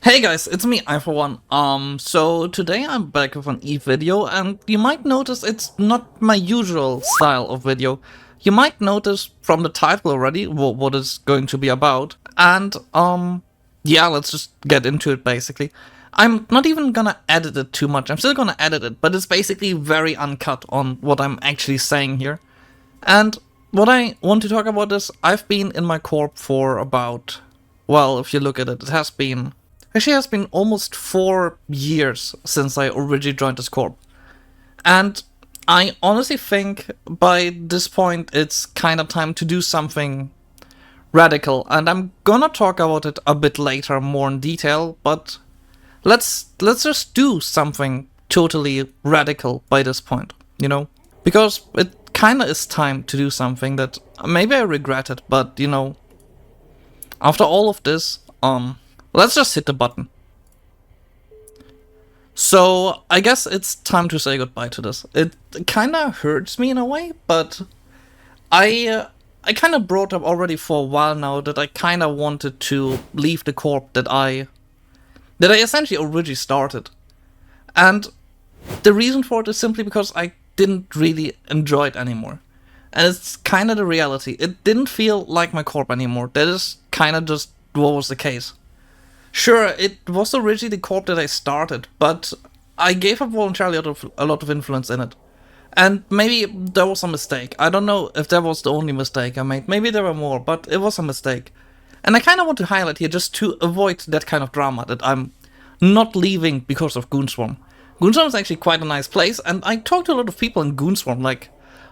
Hey guys, it's me, I for one. So today I'm back with an video, and you might notice it's not my usual style of video. You might notice from the title already what it's going to be about, and yeah, let's just get into it basically. I'm not even gonna edit it too much, I'm still gonna edit it, but it's basically very uncut on what I'm actually saying here. And what I want to talk about is, I've been in my corp for about, well, if you look at it, it has been almost 4 years since I originally joined this corp. And I honestly think by this point it's kind of time to do something radical, and I'm gonna talk about it a bit later more in detail, but let's just do something totally radical by this point, you know? Because it kinda is time to do something that maybe I regret it, but you know, after all of this, let's just hit the button. So, I guess it's time to say goodbye to this. It kinda hurts me in a way, but I kinda brought up already for a while now that I kinda wanted to leave the corp that I essentially originally started. And the reason for it is simply because I didn't really enjoy it anymore. And it's kinda the reality. It didn't feel like my corp anymore. That is kinda just what was the case. Sure, it was originally the corp that I started, but I gave up voluntarily a lot of influence in it. And maybe there was a mistake. I don't know if that was the only mistake I made. Maybe there were more, but it was a mistake. And I kind of want to highlight here, just to avoid that kind of drama, that I'm not leaving because of Goonswarm. Goonswarm is actually quite a nice place, and I talked to a lot of people in Goonswarm,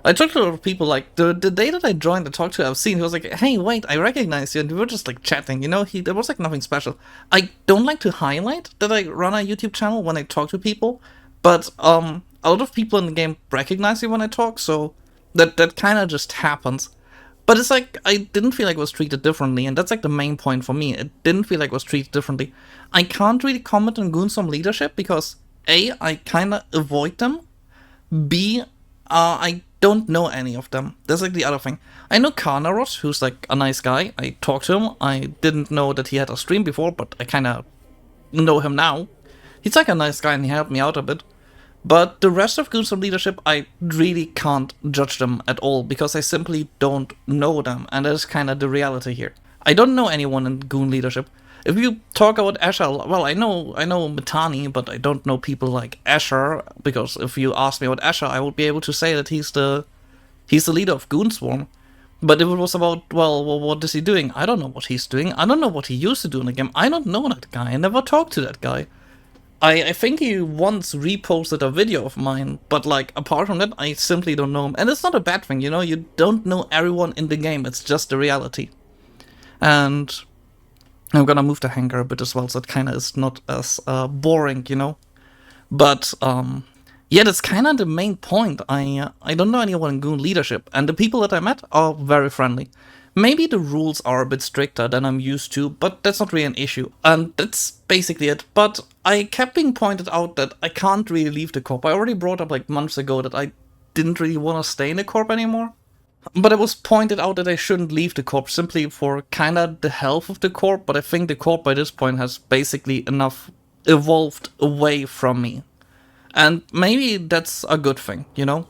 I talked to a lot of people, the day that I joined, I talked to I've seen, he was like, hey, wait, I recognize you, and we were just, chatting, you know, there was, nothing special. I don't like to highlight that I run a YouTube channel when I talk to people, but, a lot of people in the game recognize me when I talk, so that kind of just happens. But it's I didn't feel like I was treated differently, and that's, the main point for me. It didn't feel like I was treated differently. I can't really comment on Goonswarm leadership, because A, I kind of avoid them, B, I don't know any of them. That's the other thing. I know Karnaros, who's a nice guy. I talked to him. I didn't know that he had a stream before, but I kind of know him now. He's a nice guy and he helped me out a bit. But the rest of Goonswarm leadership, I really can't judge them at all, because I simply don't know them, and that is kind of the reality here. I don't know anyone in Goon leadership. If you talk about Asher, well, I know Mitani, but I don't know people like Asher, because if you ask me about Asher, I would be able to say that he's the leader of Goonswarm. But if it was about, well, what is he doing? I don't know what he's doing. I don't know what he used to do in the game. I don't know that guy. I never talked to that guy. I think he once reposted a video of mine, but apart from that, I simply don't know him. And it's not a bad thing, you know? You don't know everyone in the game. It's just the reality. And I'm gonna move the hanger a bit as well, so it kinda is not as boring, you know? But, yeah, that's kinda the main point. I don't know anyone in Goon leadership, and the people that I met are very friendly. Maybe the rules are a bit stricter than I'm used to, but that's not really an issue. And that's basically it. But I kept being pointed out that I can't really leave the corp. I already brought up months ago that I didn't really want to stay in the corp anymore. But it was pointed out that I shouldn't leave the corp simply for kinda the health of the corp, but I think the corp by this point has basically enough evolved away from me. And maybe that's a good thing, you know?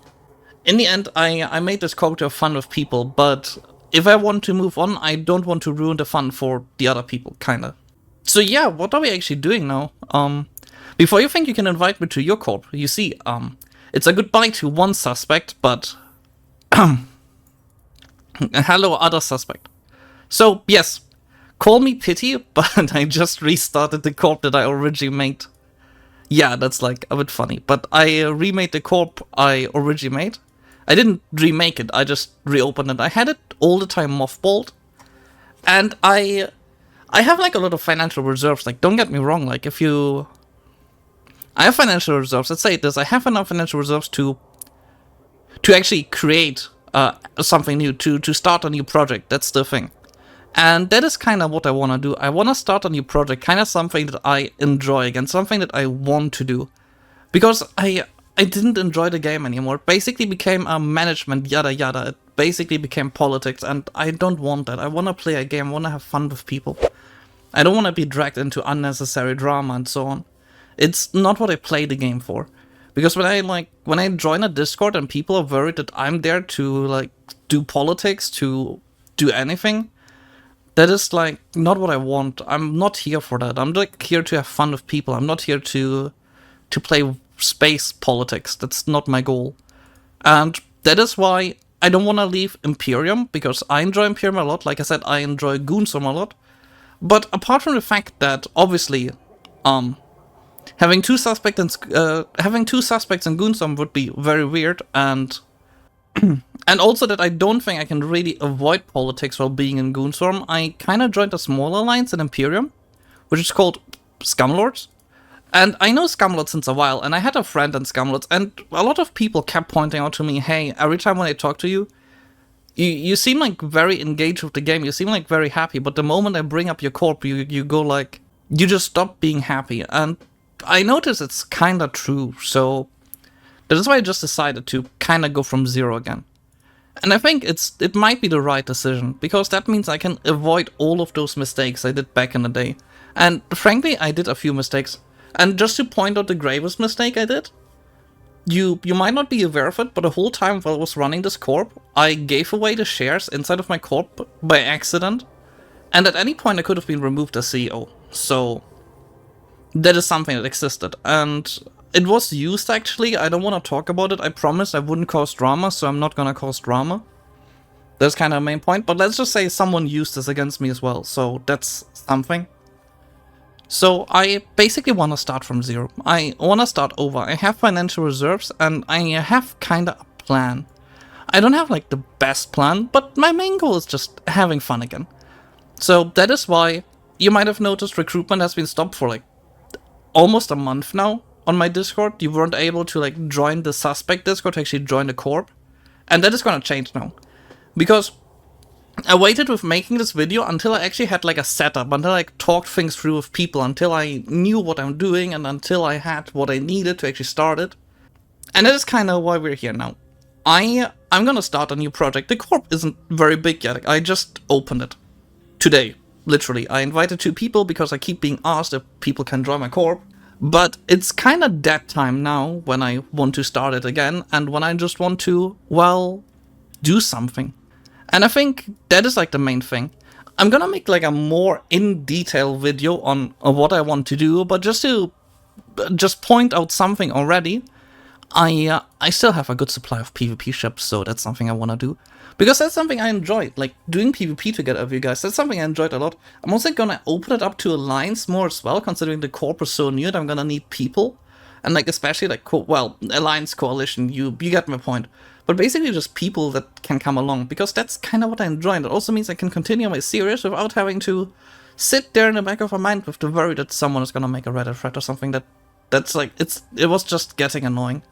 In the end, I made this corp to have fun with people, but if I want to move on, I don't want to ruin the fun for the other people, kinda. So yeah, what are we actually doing now? Before you think you can invite me to your corp, you see, it's a goodbye to one suspect, but hello, other suspect. So, yes, call me Pity, but I just restarted the corp that I originally made. Yeah, that's a bit funny, but I remade the corp I originally made. I didn't remake it, I just reopened it. I had it all the time mothballed, and I have a lot of financial reserves. Don't get me wrong, I have financial reserves. Let's say this, I have enough financial reserves to actually create something new, to start a new project. That's the thing. And that is kind of what I want to do. I want to start a new project, kind of something that I enjoy again, something that I want to do. Because I didn't enjoy the game anymore. It basically became a management yada yada. It basically became politics, and I don't want that. I want to play a game, I want to have fun with people. I don't want to be dragged into unnecessary drama and so on. It's not what I play the game for. Because when I join a Discord and people are worried that I'm there to like do politics, to do anything, that is like not what I want. I'm not here for that. I'm like here to have fun with people. I'm not here to play space politics. That's not my goal. And that is why I don't want to leave Imperium, because I enjoy Imperium a lot. Like I said, I enjoy Goonswarm a lot. But apart from the fact that obviously, having two suspects in Goonswarm would be very weird, and also that I don't think I can really avoid politics while being in Goonswarm, I kind of joined a small alliance in Imperium, which is called Scumlords. And I know Scumlords since a while, and I had a friend in Scumlords, and a lot of people kept pointing out to me, hey, every time when I talk to you, you seem like very engaged with the game, you seem like very happy, but the moment I bring up your corp, you go like, you just stop being happy. And I notice it's kinda true, so that is why I just decided to kinda go from zero again. And I think it might be the right decision, because that means I can avoid all of those mistakes I did back in the day. And frankly, I did a few mistakes. And just to point out the gravest mistake I did, you might not be aware of it, but the whole time while I was running this corp, I gave away the shares inside of my corp by accident, and at any point I could have been removed as CEO. So that is something that existed, and it was used actually. I don't want to talk about it. I promised I wouldn't cause drama, so I'm not gonna cause drama. That's kind of the main point, but let's just say someone used this against me as well, so that's something. So I basically want to start from zero. I want to start over. I have financial reserves and I have kind of a plan. I don't have like the best plan, but my main goal is just having fun again. So that is why you might have noticed recruitment has been stopped for like almost a month now on my Discord. You weren't able to like join the suspect Discord to actually join the corp. And that is going to change now. Because I waited with making this video until I actually had like a setup, until I talked things through with people, until I knew what I'm doing, and until I had what I needed to actually start it. And that is kind of why we're here now. I'm gonna start a new project. The corp isn't very big yet. I just opened it today, literally. I invited 2 people because I keep being asked if people can join my corp. But it's kind of that time now when I want to start it again, and when I just want to, well, do something. And I think that is like the main thing. I'm gonna make like a more in-detail video on what I want to do, but just to point out something already, I still have a good supply of PvP ships, so that's something I want to do. Because that's something I enjoyed, like doing PvP together with you guys. That's something I enjoyed a lot. I'm also gonna open it up to Alliance more as well, considering the corp is so new that I'm gonna need people. And like especially like, Alliance Coalition, you get my point. But basically just people that can come along, because that's kind of what I enjoy, and it also means I can continue my series without having to sit there in the back of my mind with the worry that someone is gonna make a Reddit thread or something that's like, it was just getting annoying.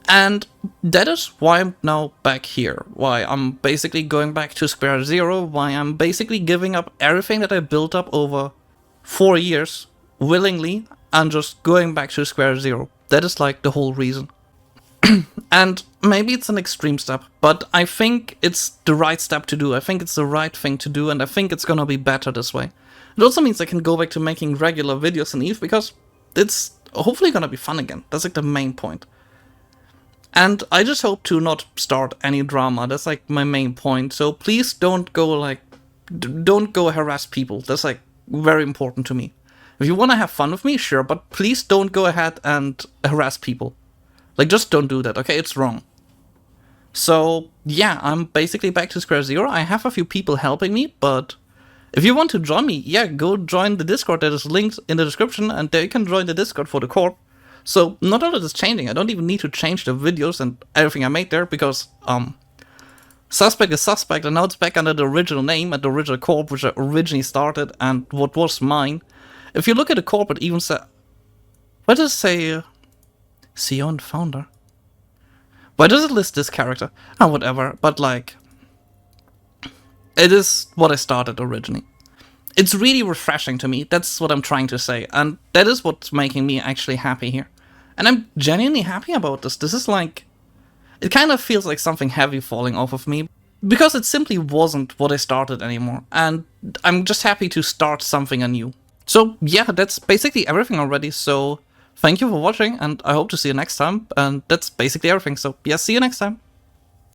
And that is why I'm now back here, why I'm basically going back to square zero, why I'm basically giving up everything that I built up over 4 years, willingly, and just going back to square zero. That is like the whole reason. And maybe it's an extreme step, but I think it's the right step to do. I think it's the right thing to do, and I think it's gonna be better this way. It also means I can go back to making regular videos on EVE, because it's hopefully gonna be fun again. That's like the main point. And I just hope to not start any drama. That's like my main point. So please don't go harass people. That's like very important to me. If you want to have fun with me, sure, but please don't go ahead and harass people. Like, just don't do that, okay? It's wrong. So, yeah, I'm basically back to square zero. I have a few people helping me, but if you want to join me, yeah, go join the Discord that is linked in the description, and there you can join the Discord for the corp. So, not all of this changing. I don't even need to change the videos and everything I made there, because, Suspect is Suspect, and now it's back under the original name and the original corp, which I originally started, and what was mine. If you look at the corp, it even says, what does it say? CEO and founder. Why does it list this character? Oh, whatever, but like, it is what I started originally. It's really refreshing to me, that's what I'm trying to say, and that is what's making me actually happy here. And I'm genuinely happy about this. This is like, it kind of feels like something heavy falling off of me, because it simply wasn't what I started anymore, and I'm just happy to start something anew. So yeah, that's basically everything already, so thank you for watching, and I hope to see you next time, and that's basically everything, so yeah, see you next time.